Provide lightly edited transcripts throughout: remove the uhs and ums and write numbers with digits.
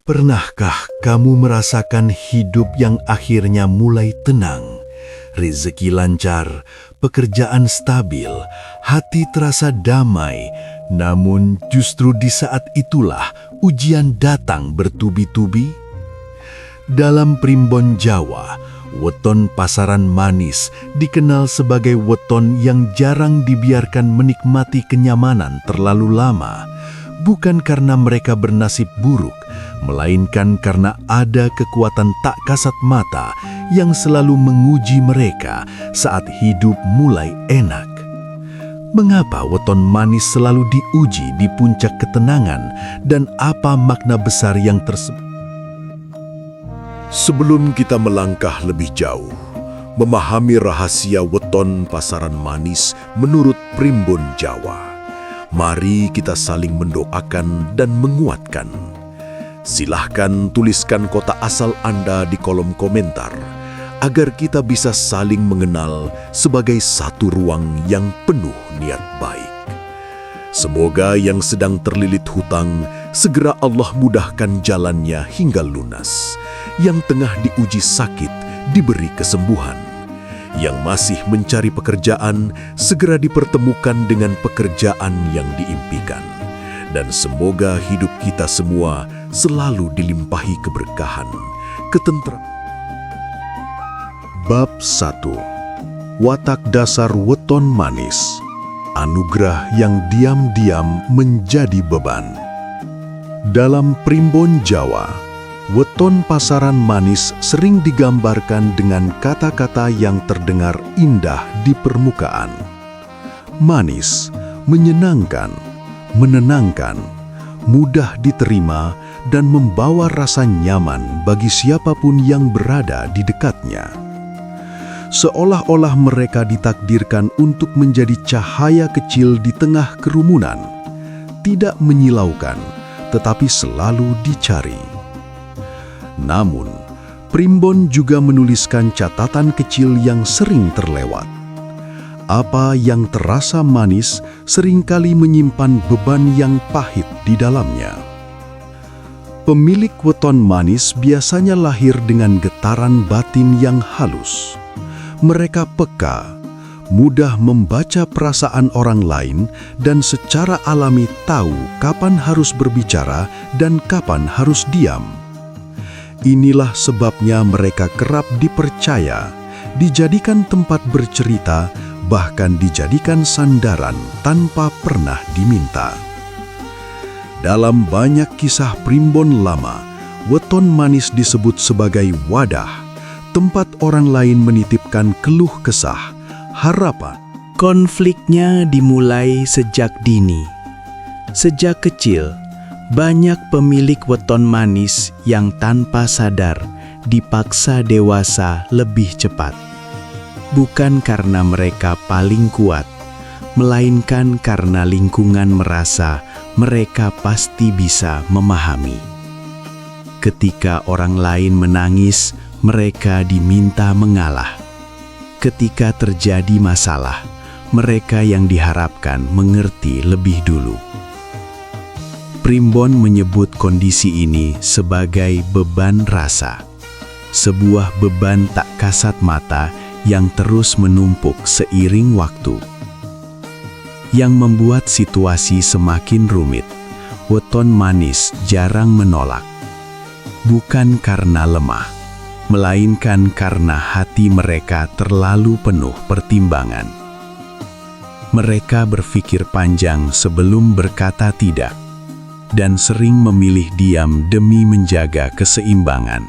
Pernahkah kamu merasakan hidup yang akhirnya mulai tenang, rezeki lancar, pekerjaan stabil, hati terasa damai, namun justru di saat itulah ujian datang bertubi-tubi? Dalam primbon Jawa, weton pasaran manis dikenal sebagai weton yang jarang dibiarkan menikmati kenyamanan terlalu lama, bukan karena mereka bernasib buruk, melainkan karena ada kekuatan tak kasat mata yang selalu menguji mereka saat hidup mulai enak. Mengapa weton manis selalu diuji di puncak ketenangan dan apa makna besar yang tersebut? Sebelum kita melangkah lebih jauh, memahami rahasia weton pasaran manis menurut primbon Jawa, mari kita saling mendoakan dan menguatkan. Silahkan tuliskan kota asal Anda di kolom komentar, agar kita bisa saling mengenal sebagai satu ruang yang penuh niat baik. Semoga yang sedang terlilit hutang, segera Allah mudahkan jalannya hingga lunas. Yang tengah diuji sakit, diberi kesembuhan. Yang masih mencari pekerjaan, segera dipertemukan dengan pekerjaan yang diimpikan. Dan semoga hidup kita semua selalu dilimpahi keberkahan, ketentraman. Bab 1. Watak dasar weton manis. Anugerah yang diam-diam menjadi beban. Dalam primbon Jawa, weton pasaran manis sering digambarkan dengan kata-kata yang terdengar indah di permukaan. Manis, menyenangkan, menenangkan, mudah diterima, dan membawa rasa nyaman bagi siapapun yang berada di dekatnya. Seolah-olah mereka ditakdirkan untuk menjadi cahaya kecil di tengah kerumunan, tidak menyilaukan, tetapi selalu dicari. Namun, primbon juga menuliskan catatan kecil yang sering terlewat. Apa yang terasa manis seringkali menyimpan beban yang pahit di dalamnya. Pemilik weton manis biasanya lahir dengan getaran batin yang halus. Mereka peka, mudah membaca perasaan orang lain dan secara alami tahu kapan harus berbicara dan kapan harus diam. Inilah sebabnya mereka kerap dipercaya, dijadikan tempat bercerita, bahkan dijadikan sandaran tanpa pernah diminta. Dalam banyak kisah primbon lama, weton manis disebut sebagai wadah, tempat orang lain menitipkan keluh kesah, harapan. Konfliknya dimulai sejak dini. Sejak kecil, banyak pemilik weton manis yang tanpa sadar dipaksa dewasa lebih cepat. Bukan karena mereka paling kuat, melainkan karena lingkungan merasa mereka pasti bisa memahami. Ketika orang lain menangis, mereka diminta mengalah. Ketika terjadi masalah, mereka yang diharapkan mengerti lebih dulu. Primbon menyebut kondisi ini sebagai beban rasa. Sebuah beban tak kasat mata yang terus menumpuk seiring waktu. Yang membuat situasi semakin rumit, weton manis jarang menolak. Bukan karena lemah, melainkan karena hati mereka terlalu penuh pertimbangan. Mereka berpikir panjang sebelum berkata tidak, dan sering memilih diam demi menjaga keseimbangan.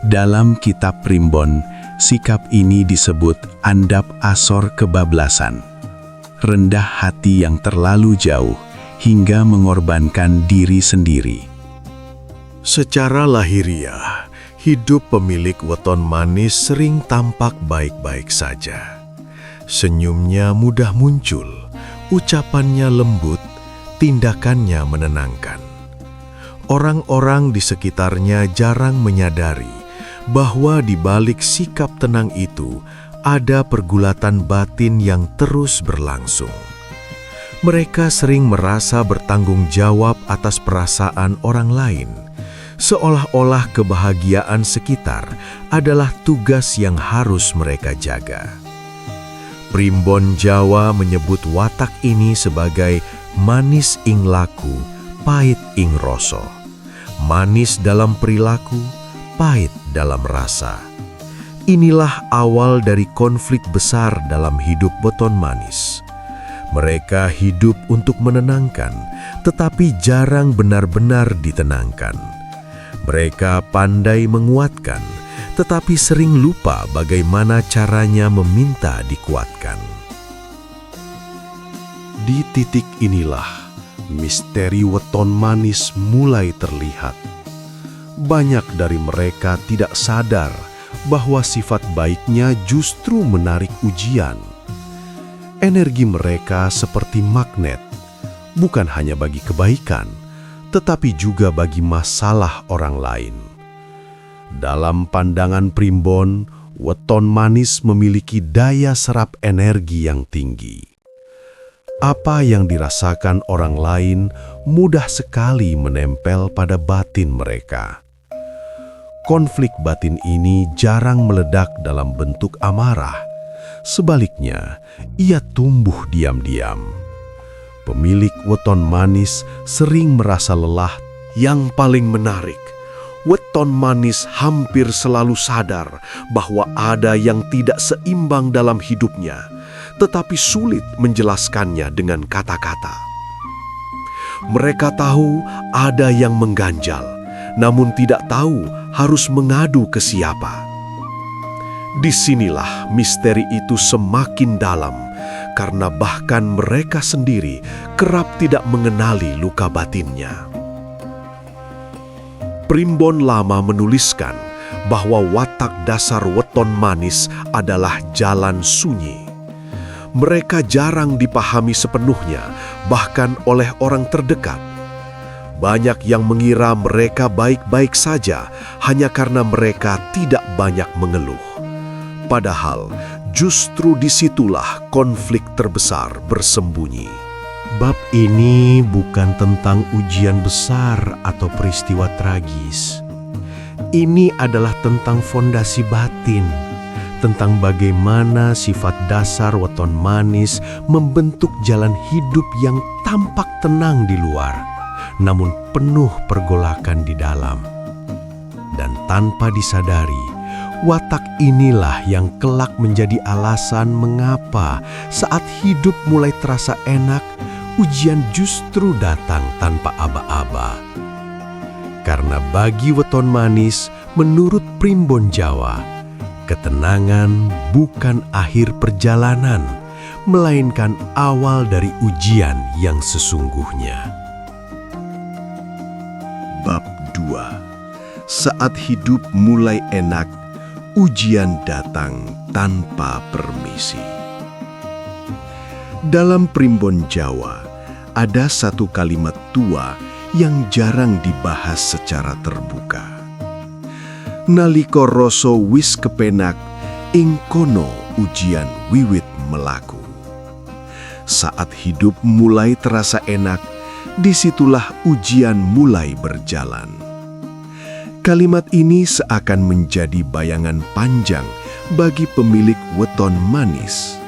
Dalam kitab primbon, sikap ini disebut andap asor kebablasan. Rendah hati yang terlalu jauh hingga mengorbankan diri sendiri. Secara lahiriah, hidup pemilik weton manis sering tampak baik-baik saja. Senyumnya mudah muncul, ucapannya lembut, tindakannya menenangkan. Orang-orang di sekitarnya jarang menyadari bahwa di balik sikap tenang itu ada pergulatan batin yang terus berlangsung. Mereka sering merasa bertanggung jawab atas perasaan orang lain, seolah-olah kebahagiaan sekitar adalah tugas yang harus mereka jaga. Primbon Jawa menyebut watak ini sebagai manis ing laku, pahit ing rasa. Manis dalam perilaku, pahit dalam rasa. Inilah awal dari konflik besar dalam hidup weton manis. Mereka hidup untuk menenangkan, tetapi jarang benar-benar ditenangkan. Mereka pandai menguatkan, tetapi sering lupa bagaimana caranya meminta dikuatkan. Di titik inilah misteri weton manis mulai terlihat. Banyak dari mereka tidak sadar bahwa sifat baiknya justru menarik ujian. Energi mereka seperti magnet, bukan hanya bagi kebaikan, tetapi juga bagi masalah orang lain. Dalam pandangan Primbon, weton manis memiliki daya serap energi yang tinggi. Apa yang dirasakan orang lain mudah sekali menempel pada batin mereka. Konflik batin ini jarang meledak dalam bentuk amarah. Sebaliknya, ia tumbuh diam-diam. Pemilik weton manis sering merasa lelah. Yang paling menarik, weton manis hampir selalu sadar bahwa ada yang tidak seimbang dalam hidupnya, tetapi sulit menjelaskannya dengan kata-kata. Mereka tahu ada yang mengganjal, namun tidak tahu harus mengadu ke siapa. Disinilah misteri itu semakin dalam, karena bahkan mereka sendiri kerap tidak mengenali luka batinnya. Primbon Lama menuliskan bahwa watak dasar weton manis adalah jalan sunyi. Mereka jarang dipahami sepenuhnya, bahkan oleh orang terdekat. Banyak yang mengira mereka baik-baik saja hanya karena mereka tidak banyak mengeluh. Padahal justru disitulah konflik terbesar bersembunyi. Bab ini bukan tentang ujian besar atau peristiwa tragis. Ini adalah tentang fondasi batin, tentang bagaimana sifat dasar weton manis membentuk jalan hidup yang tampak tenang di luar, namun penuh pergolakan di dalam. Dan tanpa disadari, watak inilah yang kelak menjadi alasan mengapa saat hidup mulai terasa enak, ujian justru datang tanpa aba-aba. Karena bagi weton manis, menurut Primbon Jawa, ketenangan bukan akhir perjalanan, melainkan awal dari ujian yang sesungguhnya. Bab 2. Saat hidup mulai enak, ujian datang tanpa permisi. Dalam Primbon Jawa, ada satu kalimat tua yang jarang dibahas secara terbuka. Nalika rasa wis kepenak, ing kono ujian wiwit melaku. Saat hidup mulai terasa enak, disitulah ujian mulai berjalan. Kalimat ini seakan menjadi bayangan panjang bagi pemilik weton manis.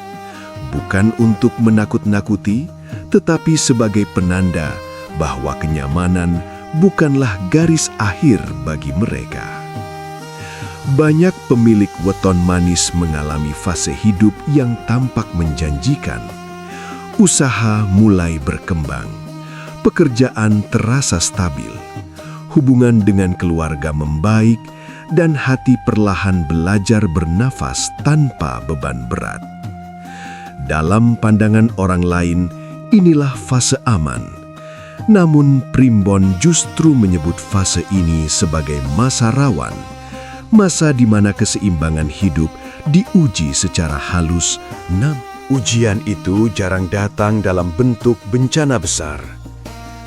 Bukan untuk menakut-nakuti, tetapi sebagai penanda bahwa kenyamanan bukanlah garis akhir bagi mereka. Banyak pemilik weton manis mengalami fase hidup yang tampak menjanjikan. Usaha mulai berkembang, pekerjaan terasa stabil, hubungan dengan keluarga membaik, dan hati perlahan belajar bernafas tanpa beban berat. Dalam pandangan orang lain, inilah fase aman. Namun Primbon justru menyebut fase ini sebagai masa rawan, masa di mana keseimbangan hidup diuji secara halus. Ujian itu jarang datang dalam bentuk bencana besar.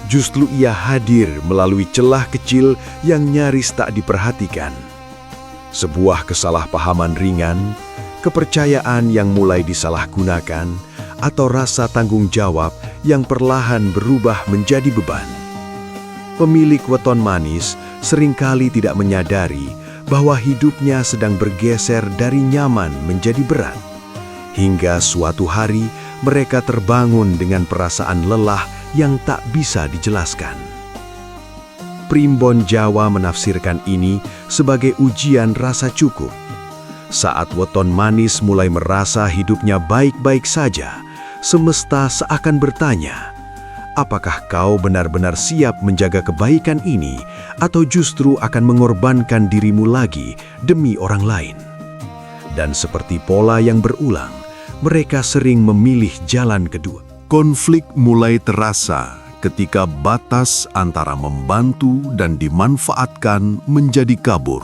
Justru ia hadir melalui celah kecil yang nyaris tak diperhatikan. Sebuah kesalahpahaman ringan, kepercayaan yang mulai disalahgunakan, atau rasa tanggung jawab yang perlahan berubah menjadi beban. Pemilik weton manis seringkali tidak menyadari bahwa hidupnya sedang bergeser dari nyaman menjadi berat. Hingga suatu hari mereka terbangun dengan perasaan lelah yang tak bisa dijelaskan. Primbon Jawa menafsirkan ini sebagai ujian rasa cukup. Saat Weton Manis mulai merasa hidupnya baik-baik saja, semesta seakan bertanya, apakah kau benar-benar siap menjaga kebaikan ini atau justru akan mengorbankan dirimu lagi demi orang lain? Dan seperti pola yang berulang, mereka sering memilih jalan kedua. Konflik mulai terasa ketika batas antara membantu dan dimanfaatkan menjadi kabur.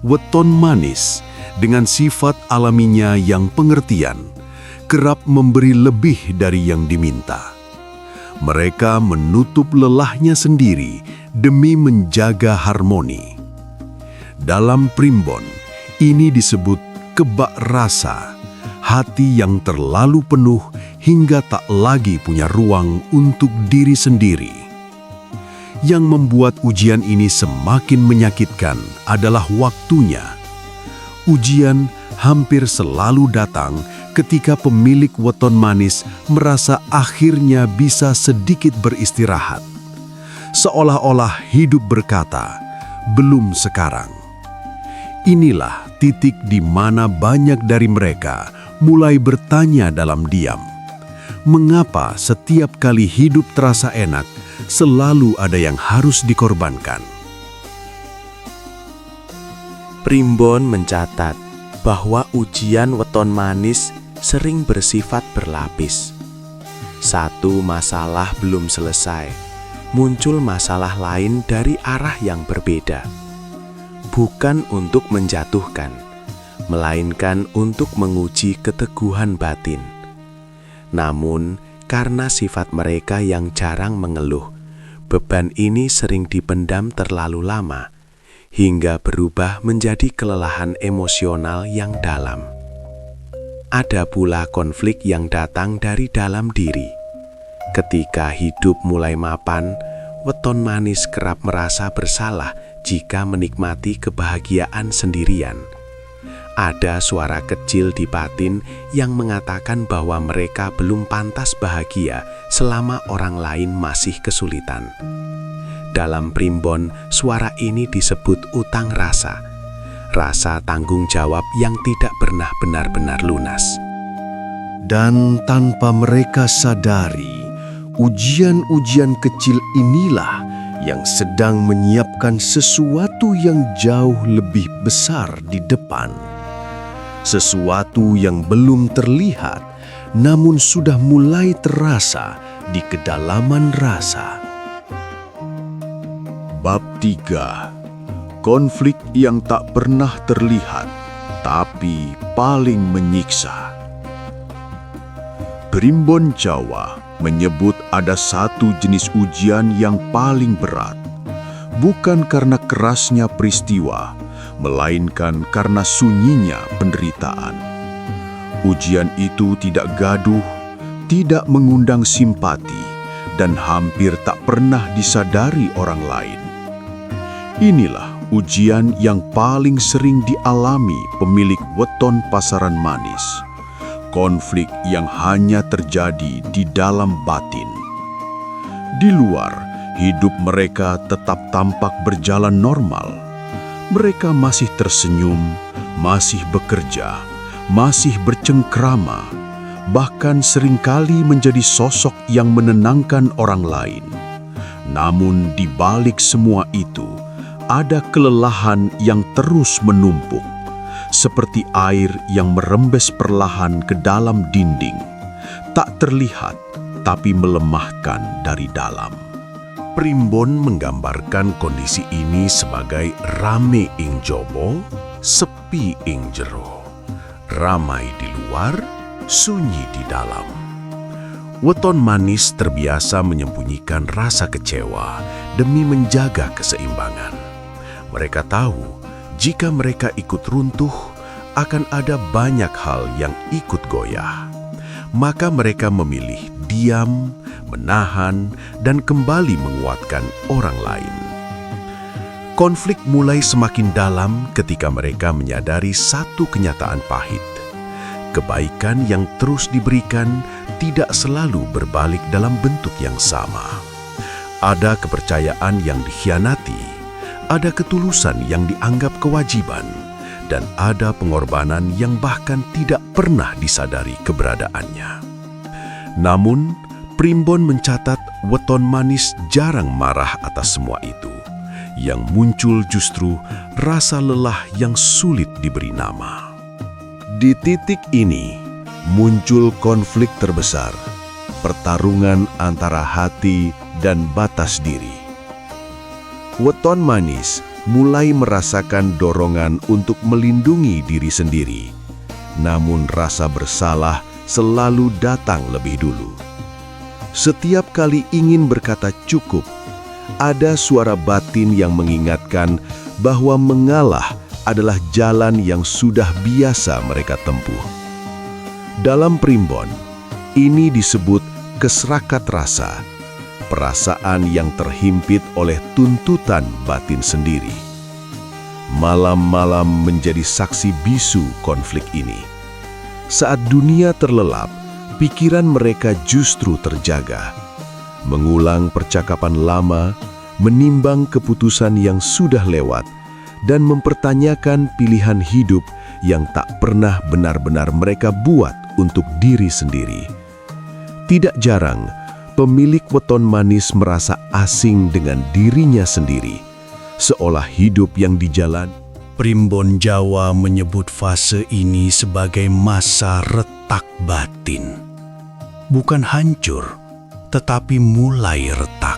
Weton Manis dengan sifat alaminya yang pengertian, kerap memberi lebih dari yang diminta. Mereka menutup lelahnya sendiri demi menjaga harmoni. Dalam primbon, ini disebut kebak rasa, hati yang terlalu penuh hingga tak lagi punya ruang untuk diri sendiri. Yang membuat ujian ini semakin menyakitkan adalah waktunya. Ujian hampir selalu datang ketika pemilik Weton Manis merasa akhirnya bisa sedikit beristirahat. Seolah-olah hidup berkata, belum sekarang. Inilah titik di mana banyak dari mereka mulai bertanya dalam diam. Mengapa setiap kali hidup terasa enak, selalu ada yang harus dikorbankan? Primbon mencatat bahwa ujian Weton Manis sering bersifat berlapis. Satu masalah belum selesai, muncul masalah lain dari arah yang berbeda. Bukan untuk menjatuhkan, melainkan untuk menguji keteguhan batin. Namun, karena sifat mereka yang jarang mengeluh, beban ini sering dipendam terlalu lama, hingga berubah menjadi kelelahan emosional yang dalam. Ada pula konflik yang datang dari dalam diri. Ketika hidup mulai mapan, Weton Manis kerap merasa bersalah jika menikmati kebahagiaan sendirian. Ada suara kecil di batin yang mengatakan bahwa mereka belum pantas bahagia selama orang lain masih kesulitan. Dalam primbon, suara ini disebut utang rasa. Rasa tanggung jawab yang tidak pernah benar-benar lunas. Dan tanpa mereka sadari, ujian-ujian kecil inilah yang sedang menyiapkan sesuatu yang jauh lebih besar di depan. Sesuatu yang belum terlihat, namun sudah mulai terasa di kedalaman rasa. Bab 3. Konflik yang tak pernah terlihat, tapi paling menyiksa. Primbon Jawa menyebut ada satu jenis ujian yang paling berat, bukan karena kerasnya peristiwa, melainkan karena sunyinya penderitaan. Ujian itu tidak gaduh, tidak mengundang simpati, dan hampir tak pernah disadari orang lain. Inilah ujian yang paling sering dialami pemilik weton pasaran manis. Konflik yang hanya terjadi di dalam batin. Di luar, hidup mereka tetap tampak berjalan normal. Mereka masih tersenyum, masih bekerja, masih bercengkrama, bahkan seringkali menjadi sosok yang menenangkan orang lain. Namun di balik semua itu, ada kelelahan yang terus menumpuk, seperti air yang merembes perlahan ke dalam dinding, tak terlihat tapi melemahkan dari dalam. Primbon menggambarkan kondisi ini sebagai rame ing jowo, sepi ing jero. Ramai di luar, sunyi di dalam. Weton Manis terbiasa menyembunyikan rasa kecewa demi menjaga keseimbangan. Mereka tahu, jika mereka ikut runtuh, akan ada banyak hal yang ikut goyah. Maka mereka memilih diam, menahan, dan kembali menguatkan orang lain. Konflik mulai semakin dalam ketika mereka menyadari satu kenyataan pahit. Kebaikan yang terus diberikan tidak selalu berbalik dalam bentuk yang sama. Ada kepercayaan yang dikhianati, ada ketulusan yang dianggap kewajiban, dan ada pengorbanan yang bahkan tidak pernah disadari keberadaannya. Namun, Primbon mencatat weton manis jarang marah atas semua itu. Yang muncul justru rasa lelah yang sulit diberi nama. Di titik ini, muncul konflik terbesar, pertarungan antara hati dan batas diri. Weton manis mulai merasakan dorongan untuk melindungi diri sendiri, namun rasa bersalah selalu datang lebih dulu. Setiap kali ingin berkata cukup, ada suara batin yang mengingatkan bahwa mengalah adalah jalan yang sudah biasa mereka tempuh. Dalam Primbon, ini disebut keserakat rasa, perasaan yang terhimpit oleh tuntutan batin sendiri. Malam-malam menjadi saksi bisu konflik ini. Saat dunia terlelap, pikiran mereka justru terjaga. Mengulang percakapan lama, menimbang keputusan yang sudah lewat, dan mempertanyakan pilihan hidup yang tak pernah benar-benar mereka buat untuk diri sendiri. Tidak jarang, pemilik weton manis merasa asing dengan dirinya sendiri, seolah hidup yang dijalani. Primbon Jawa menyebut fase ini sebagai masa retak batin. Bukan hancur, tetapi mulai retak.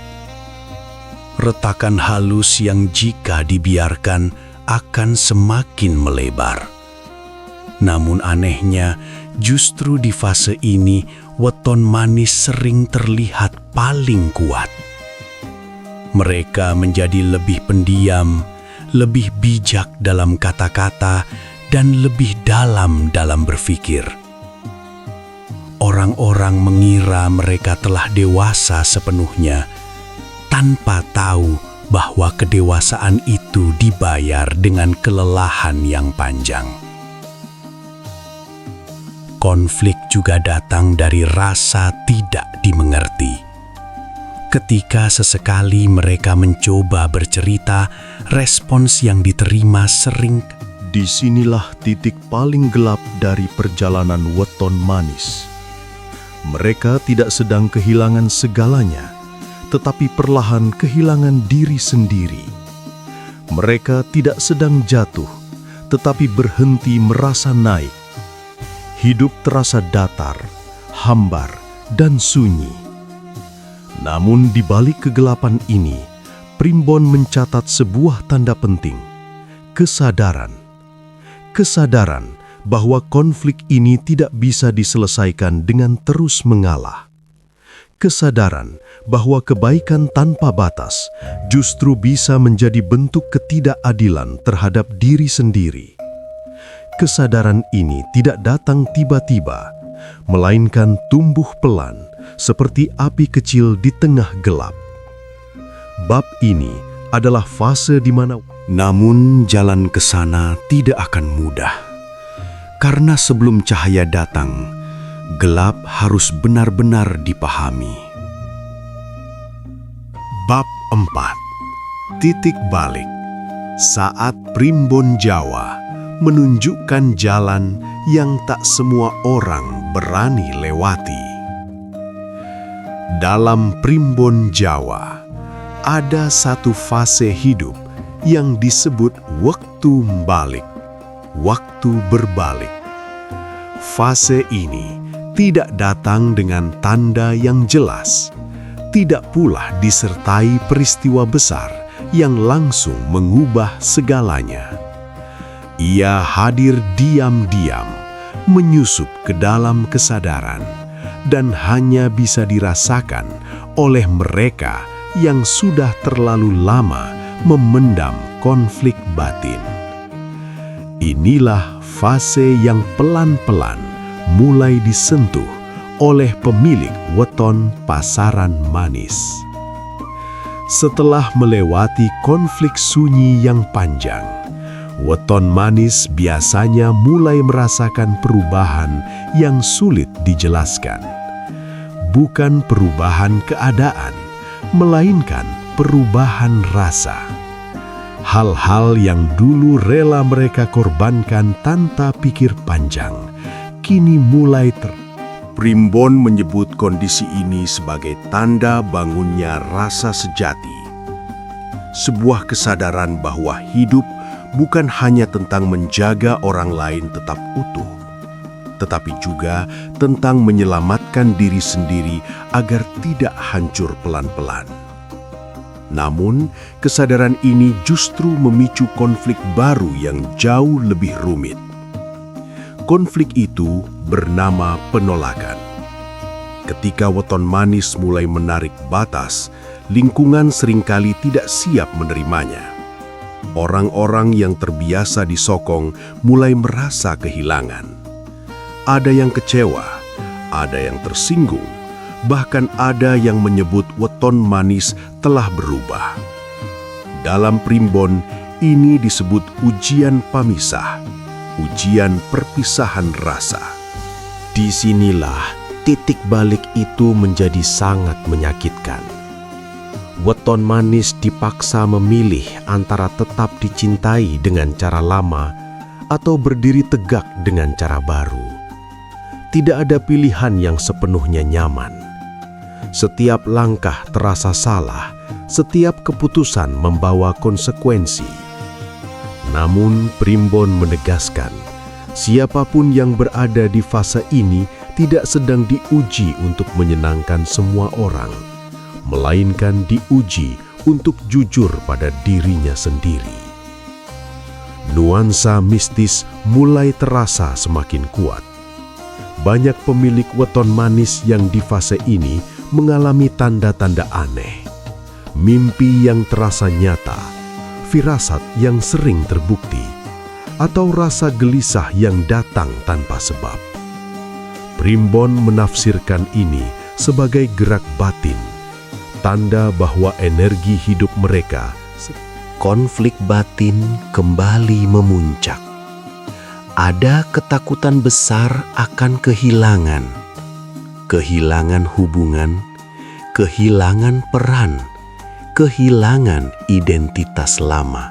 Retakan halus yang jika dibiarkan akan semakin melebar. Namun anehnya, justru di fase ini weton manis sering terlihat paling kuat. Mereka menjadi lebih pendiam, lebih bijak dalam kata-kata, dan lebih dalam berpikir. Orang-orang mengira mereka telah dewasa sepenuhnya, tanpa tahu bahwa kedewasaan itu dibayar dengan kelelahan yang panjang. Konflik juga datang dari rasa tidak dimengerti. Ketika sesekali mereka mencoba bercerita, respons yang diterima sering. Disinilah titik paling gelap dari perjalanan weton manis. Mereka tidak sedang kehilangan segalanya, tetapi perlahan kehilangan diri sendiri. Mereka tidak sedang jatuh, tetapi berhenti merasa naik. Hidup terasa datar, hambar, dan sunyi. Namun di balik kegelapan ini, Primbon mencatat sebuah tanda penting, kesadaran. Kesadaran bahwa konflik ini tidak bisa diselesaikan dengan terus mengalah. Kesadaran bahwa kebaikan tanpa batas justru bisa menjadi bentuk ketidakadilan terhadap diri sendiri. Kesadaran ini tidak datang tiba-tiba, melainkan tumbuh pelan seperti api kecil di tengah gelap. Bab ini adalah fase di mana, namun jalan ke sana tidak akan mudah. Karena sebelum cahaya datang, gelap harus benar-benar dipahami. Bab 4. Titik balik. Saat Primbon Jawa menunjukkan jalan yang tak semua orang berani lewati. Dalam Primbon Jawa, ada satu fase hidup yang disebut waktu balik, waktu berbalik. Fase ini tidak datang dengan tanda yang jelas, tidak pula disertai peristiwa besar yang langsung mengubah segalanya. Ia hadir diam-diam, menyusup ke dalam kesadaran, dan hanya bisa dirasakan oleh mereka yang sudah terlalu lama memendam konflik batin. Inilah fase yang pelan-pelan mulai disentuh oleh pemilik weton pasaran manis. Setelah melewati konflik sunyi yang panjang, weton manis biasanya mulai merasakan perubahan yang sulit dijelaskan. Bukan perubahan keadaan, melainkan perubahan rasa. Hal-hal yang dulu rela mereka korbankan tanpa pikir panjang, kini mulai Primbon menyebut kondisi ini sebagai tanda bangunnya rasa sejati. Sebuah kesadaran bahwa hidup bukan hanya tentang menjaga orang lain tetap utuh, tetapi juga tentang menyelamatkan diri sendiri agar tidak hancur pelan-pelan. Namun, kesadaran ini justru memicu konflik baru yang jauh lebih rumit. Konflik itu bernama penolakan. Ketika weton manis mulai menarik batas, lingkungan seringkali tidak siap menerimanya. Orang-orang yang terbiasa disokong mulai merasa kehilangan. Ada yang kecewa, ada yang tersinggung, bahkan ada yang menyebut weton manis telah berubah. Dalam Primbon, ini disebut ujian pamisah, ujian perpisahan rasa. Disinilah titik balik itu menjadi sangat menyakitkan. Weton manis dipaksa memilih antara tetap dicintai dengan cara lama atau berdiri tegak dengan cara baru. Tidak ada pilihan yang sepenuhnya nyaman. Setiap langkah terasa salah, setiap keputusan membawa konsekuensi. Namun Primbon menegaskan, siapapun yang berada di fase ini tidak sedang diuji untuk menyenangkan semua orang, melainkan diuji untuk jujur pada dirinya sendiri. Nuansa mistis mulai terasa semakin kuat. Banyak pemilik weton manis yang di fase ini mengalami tanda-tanda aneh. Mimpi yang terasa nyata, firasat yang sering terbukti, atau rasa gelisah yang datang tanpa sebab. Primbon menafsirkan ini sebagai gerak batin, tanda bahwa energi hidup mereka, konflik batin kembali memuncak. Ada ketakutan besar akan kehilangan, kehilangan hubungan, kehilangan peran, kehilangan identitas lama.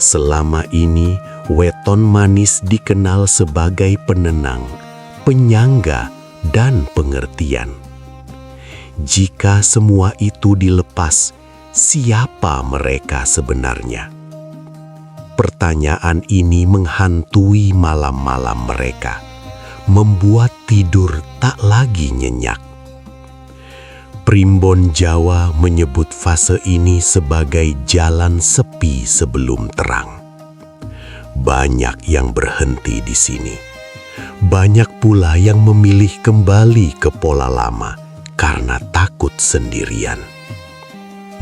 Selama ini, weton manis dikenal sebagai penenang, penyangga, dan pengertian. Jika semua itu dilepas, siapa mereka sebenarnya? Pertanyaan ini menghantui malam-malam mereka, membuat tidur tak lagi nyenyak. Primbon Jawa menyebut fase ini sebagai jalan sepi sebelum terang. Banyak yang berhenti di sini. Banyak pula yang memilih kembali ke pola lama karena takut sendirian.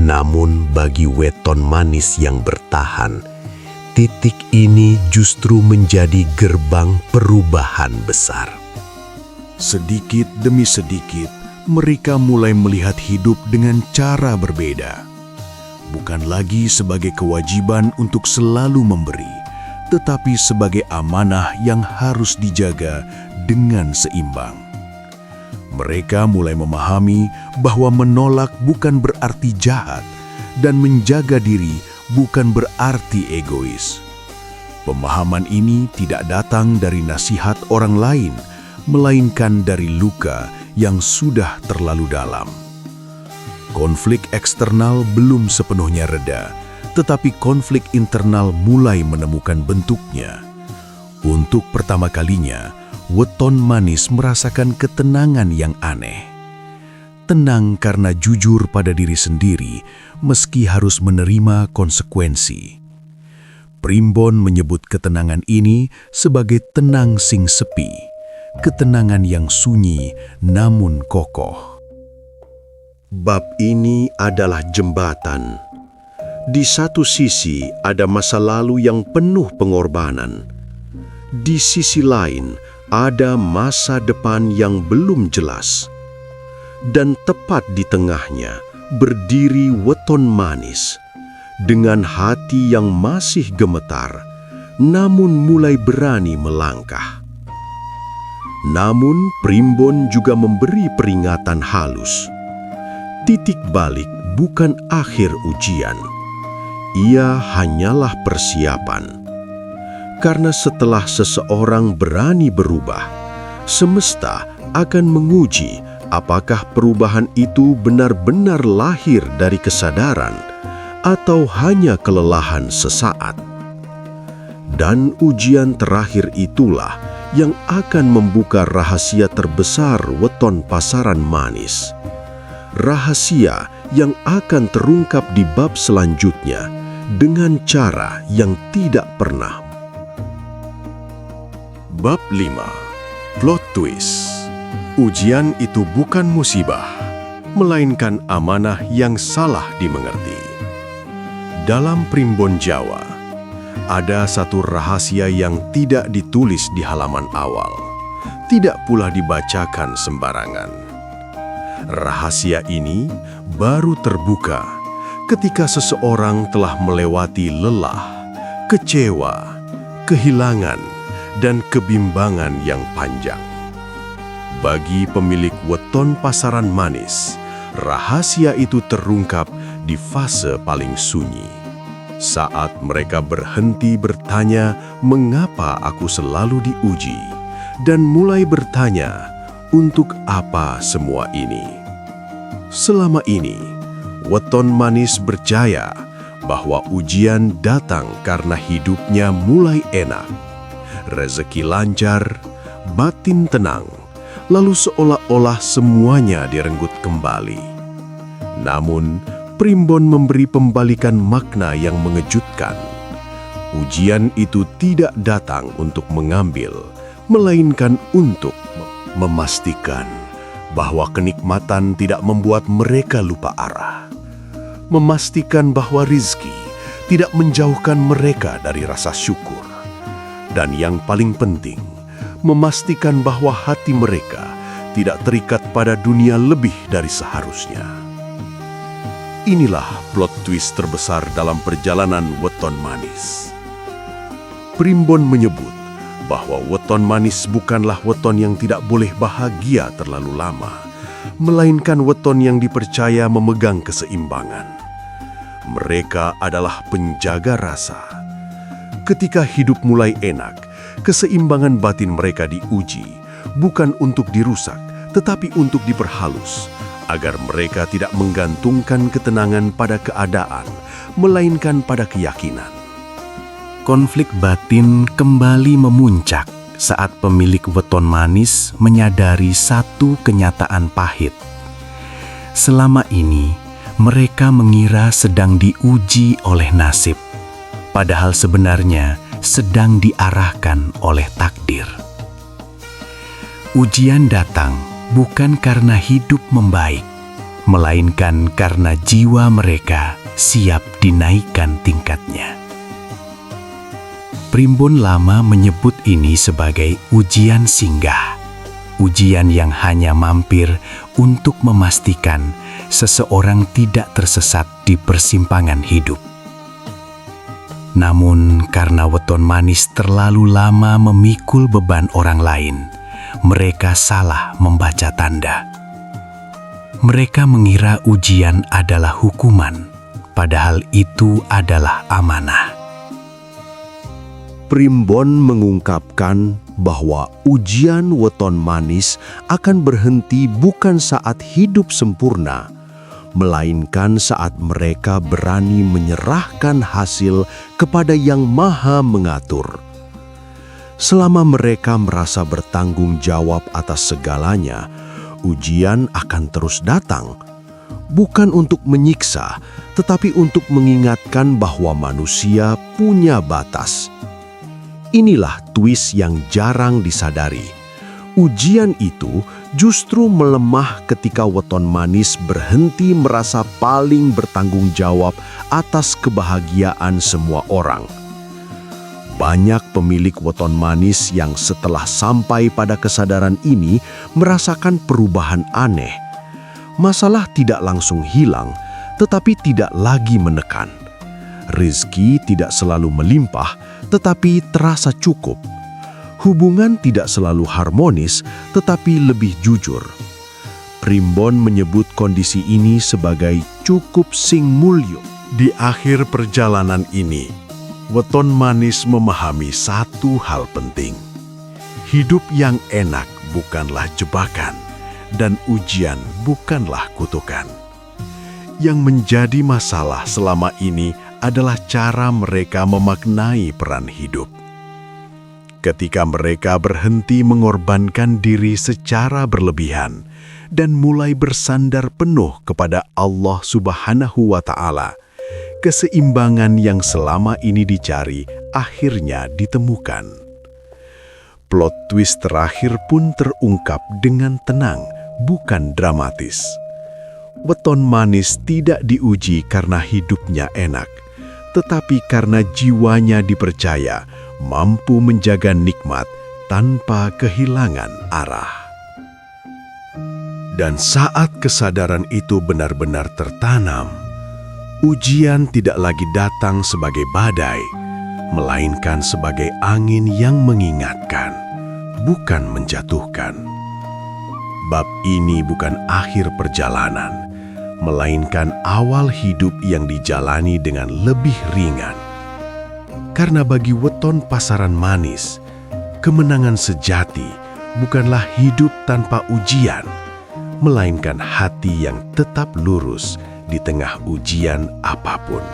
Namun bagi weton manis yang bertahan, titik ini justru menjadi gerbang perubahan besar. Sedikit demi sedikit, mereka mulai melihat hidup dengan cara berbeda. Bukan lagi sebagai kewajiban untuk selalu memberi, tetapi sebagai amanah yang harus dijaga dengan seimbang. Mereka mulai memahami bahwa menolak bukan berarti jahat, dan menjaga diri bukan berarti egois. Pemahaman ini tidak datang dari nasihat orang lain, melainkan dari luka yang sudah terlalu dalam. Konflik eksternal belum sepenuhnya reda, tetapi konflik internal mulai menemukan bentuknya. Untuk pertama kalinya, weton manis merasakan ketenangan yang aneh. Tenang karena jujur pada diri sendiri, meski harus menerima konsekuensi. Primbon menyebut ketenangan ini sebagai tenang sing sepi. Ketenangan yang sunyi namun kokoh. Bab ini adalah jembatan. Di satu sisi ada masa lalu yang penuh pengorbanan. Di sisi lain ada masa depan yang belum jelas. Dan tepat di tengahnya berdiri weton manis, dengan hati yang masih gemetar, namun mulai berani melangkah. Namun Primbon juga memberi peringatan halus. Titik balik bukan akhir ujian. Ia hanyalah persiapan. Karena setelah seseorang berani berubah, semesta akan menguji apakah perubahan itu benar-benar lahir dari kesadaran atau hanya kelelahan sesaat. Dan ujian terakhir itulah yang akan membuka rahasia terbesar weton pasaran manis. Rahasia yang akan terungkap di bab selanjutnya dengan cara yang tidak pernah. Bab 5. Plot twist. Ujian itu bukan musibah, melainkan amanah yang salah dimengerti. Dalam Primbon Jawa, ada satu rahasia yang tidak ditulis di halaman awal, tidak pula dibacakan sembarangan. Rahasia ini baru terbuka ketika seseorang telah melewati lelah, kecewa, kehilangan, dan kebimbangan yang panjang. Bagi pemilik weton pasaran manis, rahasia itu terungkap di fase paling sunyi. Saat mereka berhenti bertanya mengapa aku selalu diuji, dan mulai bertanya untuk apa semua ini. Selama ini, weton manis percaya bahwa ujian datang karena hidupnya mulai enak. Rezeki lancar, batin tenang, lalu seolah-olah semuanya direnggut kembali. Namun, Primbon memberi pembalikan makna yang mengejutkan. Ujian itu tidak datang untuk mengambil, melainkan untuk memastikan bahwa kenikmatan tidak membuat mereka lupa arah. Memastikan bahwa rizki tidak menjauhkan mereka dari rasa syukur. Dan yang paling penting, memastikan bahwa hati mereka tidak terikat pada dunia lebih dari seharusnya. Inilah plot twist terbesar dalam perjalanan weton manis. Primbon menyebut bahwa weton manis bukanlah weton yang tidak boleh bahagia terlalu lama, melainkan weton yang dipercaya memegang keseimbangan. Mereka adalah penjaga rasa. Ketika hidup mulai enak, keseimbangan batin mereka diuji, bukan untuk dirusak, tetapi untuk diperhalus, agar mereka tidak menggantungkan ketenangan pada keadaan, melainkan pada keyakinan. Konflik batin kembali memuncak saat pemilik weton manis menyadari satu kenyataan pahit. Selama ini, mereka mengira sedang diuji oleh nasib, padahal sebenarnya sedang diarahkan oleh takdir. Ujian datang bukan karena hidup membaik, melainkan karena jiwa mereka siap dinaikkan tingkatnya. Primbon Lama menyebut ini sebagai ujian singgah, ujian yang hanya mampir untuk memastikan seseorang tidak tersesat di persimpangan hidup. Namun karena weton manis terlalu lama memikul beban orang lain, mereka salah membaca tanda. Mereka mengira ujian adalah hukuman, padahal itu adalah amanah. Primbon mengungkapkan bahwa ujian weton manis akan berhenti bukan saat hidup sempurna, melainkan saat mereka berani menyerahkan hasil kepada Yang Maha Mengatur. Selama mereka merasa bertanggung jawab atas segalanya, ujian akan terus datang, bukan untuk menyiksa, tetapi untuk mengingatkan bahwa manusia punya batas. Inilah twist yang jarang disadari. Ujian itu justru melemah ketika weton manis berhenti merasa paling bertanggung jawab atas kebahagiaan semua orang. Banyak pemilik weton manis yang setelah sampai pada kesadaran ini merasakan perubahan aneh. Masalah tidak langsung hilang, tetapi tidak lagi menekan. Rizki tidak selalu melimpah, tetapi terasa cukup. Hubungan tidak selalu harmonis, tetapi lebih jujur. Primbon menyebut kondisi ini sebagai cukup sing mulyo. Di akhir perjalanan ini, weton manis memahami satu hal penting. Hidup yang enak bukanlah jebakan, dan ujian bukanlah kutukan. Yang menjadi masalah selama ini adalah cara mereka memaknai peran hidup. Ketika mereka berhenti mengorbankan diri secara berlebihan dan mulai bersandar penuh kepada Allah Subhanahu wa Ta'ala, keseimbangan yang selama ini dicari akhirnya ditemukan. Plot twist terakhir pun terungkap dengan tenang, bukan dramatis. Weton manis tidak diuji karena hidupnya enak, tetapi karena jiwanya dipercaya mampu menjaga nikmat tanpa kehilangan arah. Dan saat kesadaran itu benar-benar tertanam, ujian tidak lagi datang sebagai badai, melainkan sebagai angin yang mengingatkan, bukan menjatuhkan. Bab ini bukan akhir perjalanan, melainkan awal hidup yang dijalani dengan lebih ringan. Karena bagi weton pasaran manis, kemenangan sejati bukanlah hidup tanpa ujian, melainkan hati yang tetap lurus di tengah ujian apapun.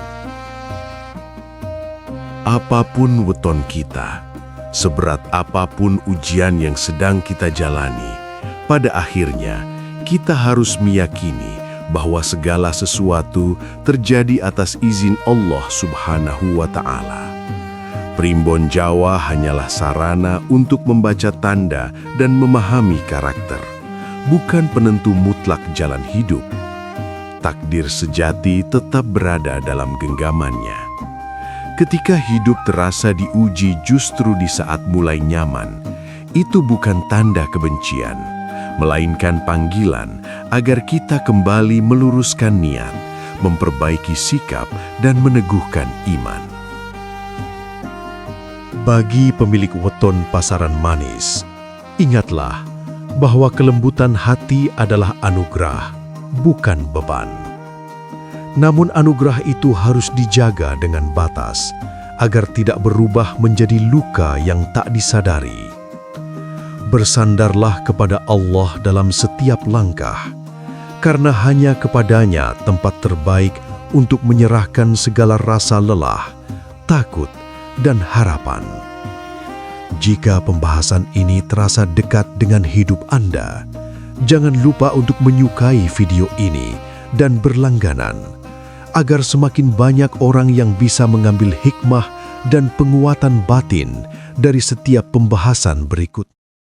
Apapun weton kita, seberat apapun ujian yang sedang kita jalani, pada akhirnya kita harus meyakini bahwa segala sesuatu terjadi atas izin Allah Subhanahu wa Ta'ala. Primbon Jawa hanyalah sarana untuk membaca tanda dan memahami karakter, bukan penentu mutlak jalan hidup. Takdir sejati tetap berada dalam genggamannya. Ketika hidup terasa diuji justru di saat mulai nyaman, itu bukan tanda kebencian, melainkan panggilan agar kita kembali meluruskan niat, memperbaiki sikap, dan meneguhkan iman. Bagi pemilik weton pasaran manis, ingatlah bahwa kelembutan hati adalah anugerah, bukan beban. Namun anugerah itu harus dijaga dengan batas, agar tidak berubah menjadi luka yang tak disadari. Bersandarlah kepada Allah dalam setiap langkah, karena hanya kepadanya tempat terbaik untuk menyerahkan segala rasa lelah, takut, dan harapan. Jika pembahasan ini terasa dekat dengan hidup Anda, jangan lupa untuk menyukai video ini dan berlangganan, agar semakin banyak orang yang bisa mengambil hikmah dan penguatan batin dari setiap pembahasan berikut.